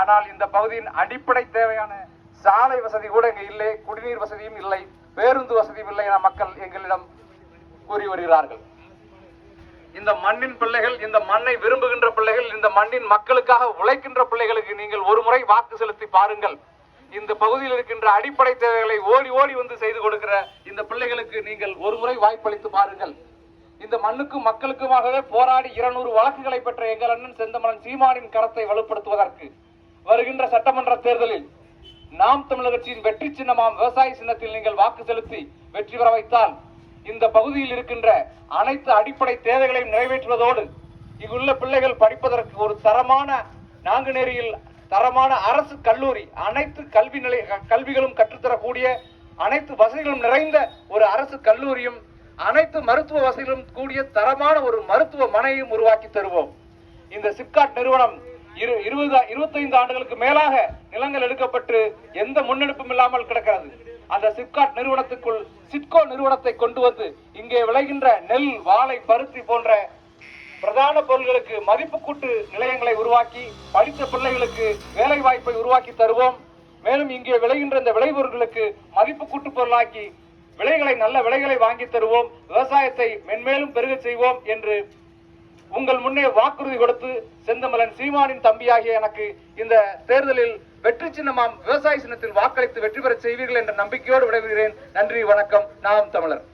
ஆனால் இந்த பகுதியின் அடிப்படை தேவையான சாலை வசதி கூட இங்கு இல்லை, குடிநீர் வசதியும் இல்லை, பேருந்து வசதியும் இல்லை என மக்கள் எங்களிடம் கூறி வருகிறார்கள். இந்த மண்ணின் பிள்ளைகள், இந்த மண்ணை விரும்புகின்ற பிள்ளைகள், இந்த மண்ணின் மக்களுக்காக உழைக்கின்ற பிள்ளைகளுக்கு நீங்கள் ஒரு முறை வாக்கு செலுத்தி பாருங்கள். இந்த பகுதியில் இருக்கின்ற அடிப்படை தேவைகளை ஓடி ஓடி வந்து செய்து கொடுக்கிற இந்த பிள்ளைகளுக்கு நீங்கள் ஒரு முறை வாய்ப்பளித்து பாருங்கள். இந்த மண்ணுக்கும் மக்களுக்குமாகவே போராடி 200 வழக்குகளை பெற்ற எங்கள் அண்ணன் செந்தமலன் சீமானின் கரத்தை வலுப்படுத்துவதற்கு வருகின்ற சட்டமன்ற தேர்தலில் நாம் தமிழர் கட்சியின் வெற்றி சின்னமாம் விவசாய சின்னத்தில் நீங்கள் வாக்கு செலுத்தி வெற்றி பெற வைத்தால் இந்த பகுதியில் இருக்கின்ற அனைத்து அடிப்படை தேவைகளையும் நிறைவேற்றுவதோடு இங்குள்ள பிள்ளைகள் படிப்பதற்கு ஒரு தரமான நாங்குநேரியில் தரமான அரசு கல்லூரி, அனைத்து கல்விகளும் கற்றுத்தரக்கூடிய அனைத்து வசதிகளும் நிறைந்த ஒரு அரசு கல்லூரியும் அனைத்து மருத்துவ வசதிகளும் கூடிய தரமான ஒரு மருத்துவமனையும் உருவாக்கி தருவோம். இந்த சிப்காட் நிறுவனம் 25 ஆண்டுகளுக்கு மேலாக நிலங்கள் எடுக்கப்பட்டு எந்த முன்னெடுப்பும் இல்லாமல் கிடக்கிறது. அந்த சிப்காட் நிறுவனத்துக்குள் சிட்கோ நிறுவனத்தை கொண்டு வந்து இங்கே விளைகின்ற நெல், வாழை, பருத்தி போன்ற பிரதான பொருட்களுக்கு மதிப்பு கூட்டு நிலையங்களை உருவாக்கி படித்த பிள்ளைகளுக்கு வேலை வாய்ப்பை உருவாக்கி தருவோம். மேலும் இங்கே விளைகின்ற இந்த விளைபொருட்களுக்கு மதிப்பு கூட்டு பொருளாக்கி நல்ல விலைகளை வாங்கி தருவோம். விவசாயத்தை மென்மேலும் பெருக செய்வோம் என்று உங்கள் முன்னே வாக்குறுதி கொடுத்து செந்தமலன் சீமானின் தம்பியாகிய எனக்கு இந்த தேர்தலில் வெற்றி சின்னமாம் விவசாய சின்னத்தில் வாக்களித்து வெற்றி பெற செய்வீர்கள் என்ற நம்பிக்கையோடு விடைபெறுகிறேன். நன்றி, வணக்கம். நாம் தமிழர்.